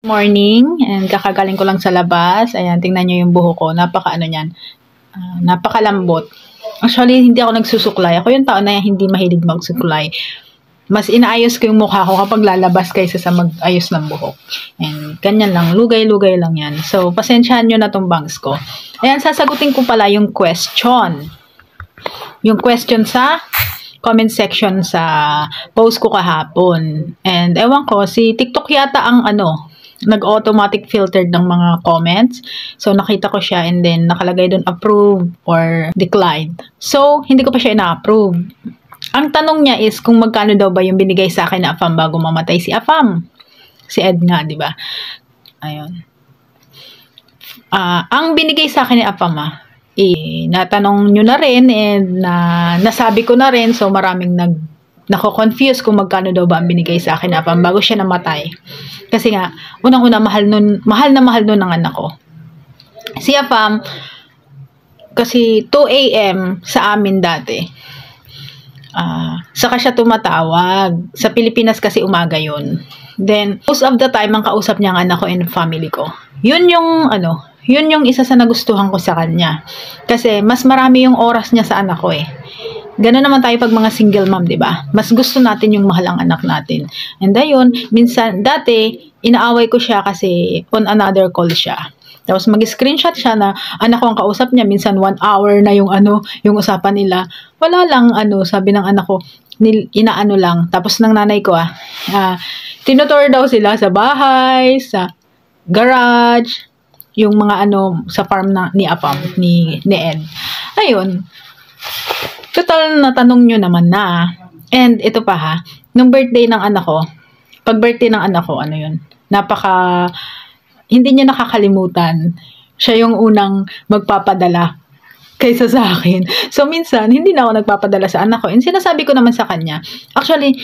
Morning, and kakagaling ko lang sa labas. Ayan, tingnan nyo yung buhok ko. Napaka-ano niyan. Napakalambot. Actually, hindi ako nagsusuklay. Ako yung tao na hindi mahilig magsuklay. Mas inaayos ko yung mukha ko kapag lalabas kaysa sa mag-ayos ng buhok. And ganyan lang, lugay-lugay lang yan. So, pasensyahan nyo na tong bangs ko. Ayan, sasagutin ko pala yung question. Yung question sa comment section sa post ko kahapon. And ewan ko, si TikTok yata ang nag-automatic filtered ng mga comments. So, nakita ko siya and then nakalagay doon approve or declined. So, hindi ko pa siya ina-approve. Ang tanong niya is kung magkano daw ba yung binigay sa akin na Afam bago mamatay si Afam. Si Ed nga, di ba? Ayun. Ang binigay sa akin ni Afam natanong nyo na rin and nasabi ko na rin. So, maraming nako-confuse kung magkano daw ba ang binigay sa akin ni Afam bago siya namatay. Kasi nga, unang-una, mahal na mahal nun ng anak ko. Si Afam, kasi 2 a.m. sa amin dati. Saka siya tumatawag. Sa Pilipinas kasi umaga yun. Then, most of the time, ang kausap niya ang anak ko and family ko. Yun yung isa sa nagustuhan ko sa kanya. Kasi, mas marami yung oras niya sa anak ko eh. Gano'n naman tayo pag mga single mom, di ba? Mas gusto natin yung mahal ang anak natin. And ayun, minsan, dati, inaaway ko siya kasi on another call siya. Tapos mag-screenshot siya na anak ko ang kausap niya, minsan 1 hour na yung yung usapan nila. Wala lang sabi ng anak ko, inaano lang. Tapos ng nanay ko tinutour daw sila sa bahay, sa garage, yung mga sa farm ni Afam, ni Ed. Ayun. Total natanong nyo naman na. And ito pa nung birthday ng anak ko, pag birthday ng anak ko, hindi niya nakakalimutan. Siya yung unang magpapadala kaysa sa akin. So, minsan, hindi na ako nagpapadala sa anak ko. And sinasabi ko naman sa kanya, actually,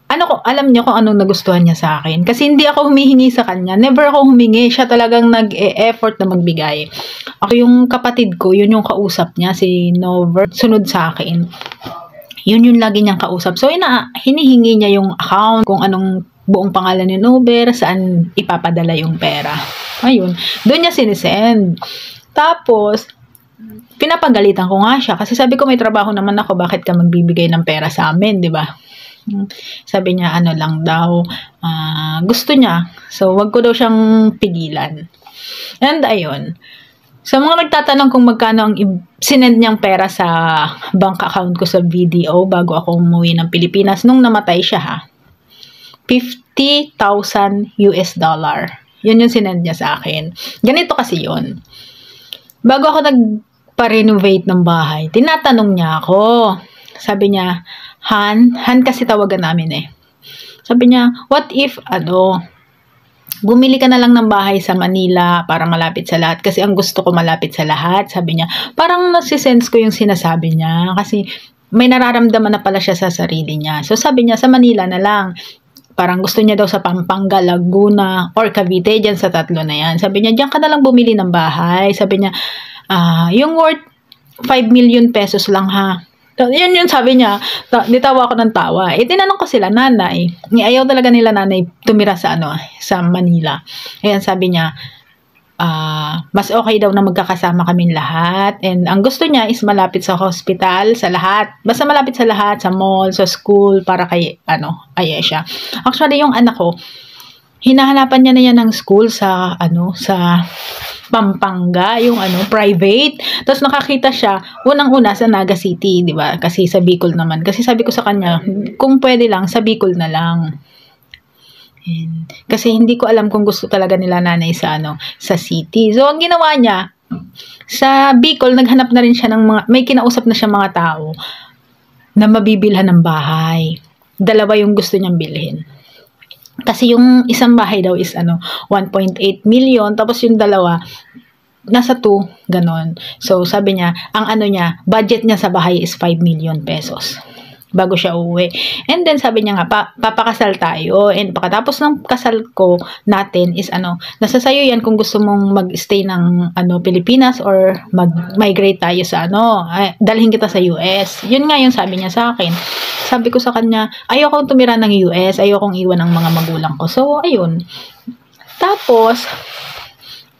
alam niya kung anong nagustuhan niya sa akin. Kasi hindi ako humihingi sa kanya. Never ako humingi. Siya talagang nag-e-effort na magbigay. Ako yung kapatid ko, yun yung kausap niya, si Nover, sunod sa akin. Yun yung lagi niyang kausap. So, hinihingi niya yung account, kung anong buong pangalan ni Nover, saan ipapadala yung pera. Ayun. Doon niya sinisend. Tapos, pinapagalitan ko nga siya. Kasi sabi ko, may trabaho naman ako, bakit ka magbibigay ng pera sa amin, di ba? Sabi niya, lang daw, gusto niya. So, wag ko daw siyang pigilan. And ayun. So, mga nagtatanong kung magkano ang sinend niyang pera sa bank account ko sa BDO bago ako umuwi ng Pilipinas nung namatay siya $50,000 US. Yun yung sinend niya sa akin. Ganito kasi yun. Bago ako nagpa-renovate ng bahay, tinatanong niya ako. Sabi niya, Han kasi tawagan namin eh. Sabi niya, what if, bumili ka na lang ng bahay sa Manila para malapit sa lahat. Kasi ang gusto ko malapit sa lahat. Sabi niya, parang nasisense ko yung sinasabi niya. Kasi may nararamdaman na pala siya sa sarili niya. So sabi niya, sa Manila na lang. Parang gusto niya daw sa Pampanga, Laguna, or Cavite. Diyan sa tatlo na yan. Sabi niya, diyan ka na lang bumili ng bahay. Sabi niya, yung worth 5 million pesos lang Yun sabi niya. Nitawa ako ng tawa. Tinanong ko sila, nanay. Ayaw talaga nila nanay tumira sa sa Manila. Ayan, sabi niya, mas okay daw na magkakasama kaming lahat. And ang gusto niya is malapit sa hospital, sa lahat. Basta malapit sa lahat, sa mall, sa school, para kay, Ayesha. Actually, yung anak ko, hinahanapan niya na yan ng school sa Pampanga, yung private. Tapos nakakita siya, unang-una sa Naga City, di ba? Kasi sa Bicol naman. Kasi sabi ko sa kanya, kung pwede lang, sa Bicol na lang. And, kasi hindi ko alam kung gusto talaga nila nanay sa sa city. So, ang ginawa niya, sa Bicol, naghanap na rin siya ng may kinausap na siya mga tao na mabibilhan ng bahay. 2 yung gusto niyang bilhin. Kasi yung isang bahay daw is 1.8 million, tapos yung 2 nasa 2, ganon. So sabi niya, ang budget niya sa bahay is 5 million pesos bago siya uuwi. And then sabi niya nga, papakasal tayo. And pagkatapos ng kasal ko natin is nasa sayo yan kung gusto mong mag-stay ng Pilipinas or mag-migrate tayo sa dalhin kita sa US. Yun nga yung sabi niya sa akin. Sabi ko sa kanya, ayokong tumira ng US, ayokong iwan ng mga magulang ko. So, ayun. Tapos,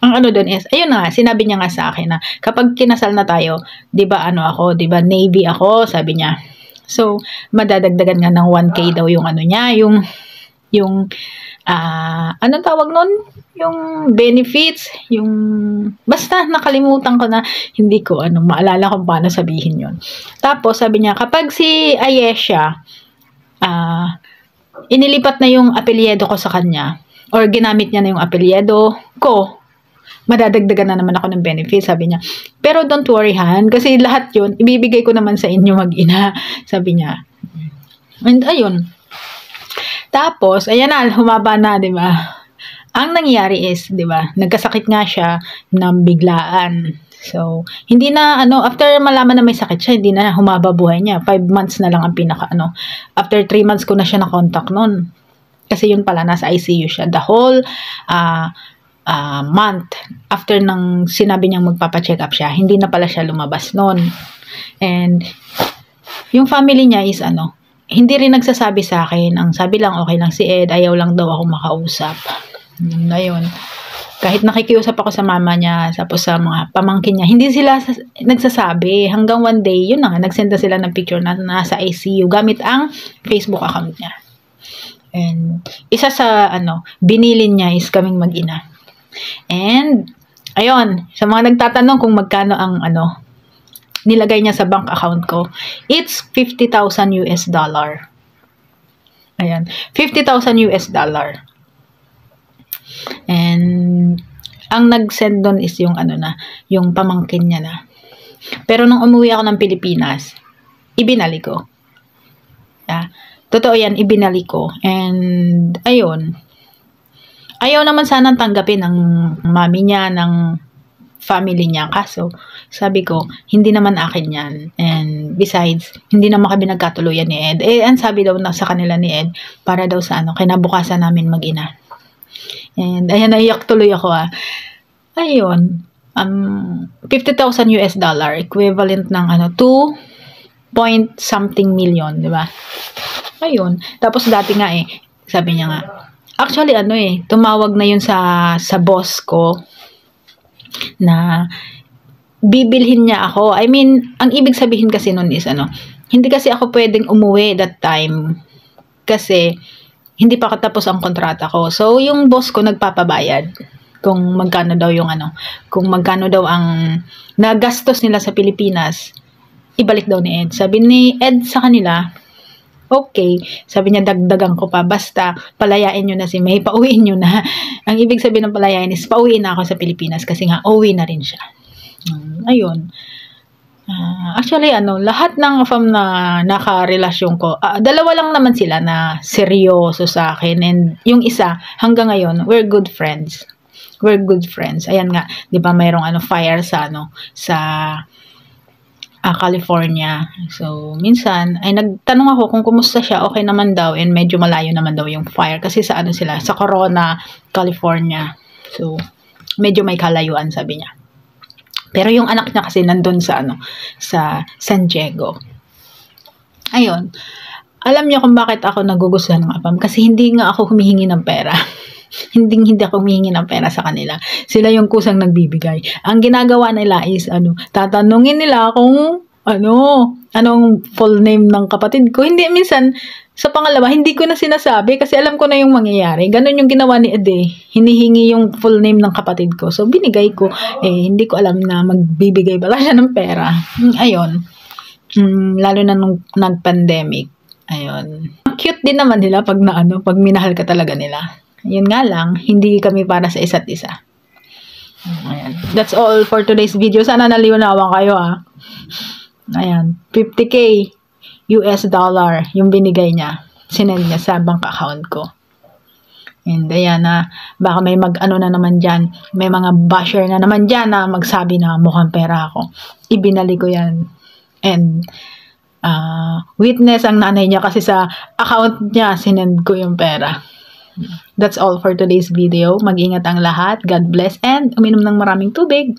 ang ano doon is, ayun na, sinabi niya nga sa akin na kapag kinasal na tayo, 'di ba ano ako, 'di ba Navy ako, sabi niya. So, madadagdagan nga ng 1K daw yung ano niya, yung anong tawag nun? Yung benefits, yung basta nakalimutan ko na, hindi ko maalala kung paano sabihin yon. Tapos sabi niya, kapag si Ayesha inilipat na yung apelyido ko sa kanya, or ginamit niya na yung apelyido ko, madadagdagan na naman ako ng benefits, sabi niya. Pero don't worry, Han, kasi lahat yun, ibibigay ko naman sa inyo mag-ina, sabi niya. And ayun. Tapos, ayan na, humaba na, di ba? Ang nangyari is, di ba, nagkasakit nga siya ng biglaan. So, hindi na, after malaman na may sakit siya, hindi na humaba buhay niya. 5 months na lang ang After 3 months ko na siya na-contact nun. Kasi yun pala, nasa ICU siya. The whole, month after nang sinabi niyang magpapacheck up siya, hindi na pala siya lumabas noon. And yung family niya is hindi rin nagsasabi sa akin. Ang sabi lang, okay lang si Ed, ayaw lang daw ako makausap. Yun na yun. Kahit nakikiusap ako sa mama niya, tapos sa mga pamangkin niya, hindi sila nagsasabi. Hanggang one day, yun na nga, nagsenda sila ng picture na nasa ICU gamit ang Facebook account niya. And isa sa binilin niya is kaming mag-ina. And, ayun, sa mga nagtatanong kung magkano ang nilagay niya sa bank account ko, it's $50,000 US. Ayan, $50,000 US. And, ang nag-send doon is yung yung pamangkin niya na. Pero nung umuwi ako ng Pilipinas, ibinalik ko. Yeah. Totoo yan, ibinalik ko. And, ayun, ayaw naman sanang tanggapin ng mami niya, ng family niya. Kaso, sabi ko, hindi naman akin yan. And besides, hindi naman kami nagkatuluyan ni Ed. Ang sabi daw na sa kanila ni Ed, para daw sa kinabukasan namin mag-ina. And ayan, naiyak tuloy ako Ayun, $50,000 US, equivalent ng 2 point something million, di ba? Ayun. Tapos dati nga sabi niya nga, actually, tumawag na yun sa boss ko na bibilhin niya ako. I mean, ang ibig sabihin kasi nun is hindi kasi ako pwedeng umuwi that time kasi hindi pa katapos ang kontrata ko. So, yung boss ko nagpapabayad kung magkano daw yung kung magkano daw ang nagastos nila sa Pilipinas, ibalik daw ni Ed. Sabi ni Ed sa kanila, okay. Sabi niya, dagdagan ko pa. Basta, palayain nyo na si May. Pauwiin nyo na. Ang ibig sabihin ng palayain is, pauwiin na ako sa Pilipinas kasi nga, uwi na rin siya. Ayun. Actually, lahat ng na nakarelasyon ko, dalawa lang naman sila na seryoso sa akin. And yung isa, hanggang ngayon, we're good friends. We're good friends. Ayan nga, di ba mayroong fire sa sa California. So, minsan, ay nagtanong ako kung kumusta siya, okay naman daw, and medyo malayo naman daw yung fire. Kasi sa sila, sa Corona, California. So, medyo may kalayuan, sabi niya. Pero yung anak niya kasi nandun sa sa San Diego. Ayun. Alam niyo kung bakit ako nagugustuhan ng Apam? Kasi hindi nga ako humihingi ng pera. Hindi ako humihingi ng pera sa kanila. Sila yung kusang nagbibigay. Ang ginagawa nila is, tatanungin nila kung, anong full name ng kapatid ko. Hindi, minsan, sa pangalawa, hindi ko na sinasabi kasi alam ko na yung mangyayari. Ganon yung ginawa ni Ed. Hinihingi yung full name ng kapatid ko. So, binigay ko. Hindi ko alam na magbibigay pala siya ng pera. Ayun. Lalo na nung nag-pandemic. Ayun. Cute din naman nila pag pag minahal ka talaga nila. Yun nga lang, hindi kami para sa isa't isa. Ayan. That's all for today's video. Sana naliwanawan kayo Ayan. 50K US dollar yung binigay niya. Sinend niya sa bank account ko. And ayan baka may na naman dyan. May mga basher na naman dyan na magsabi na mukhang pera ako. Ibinalik ko yan. And witness ang nanay niya kasi sa account niya sinend ko yung pera. That's all for today's video. Mag-ingat ang lahat. God bless and uminom ng maraming tubig.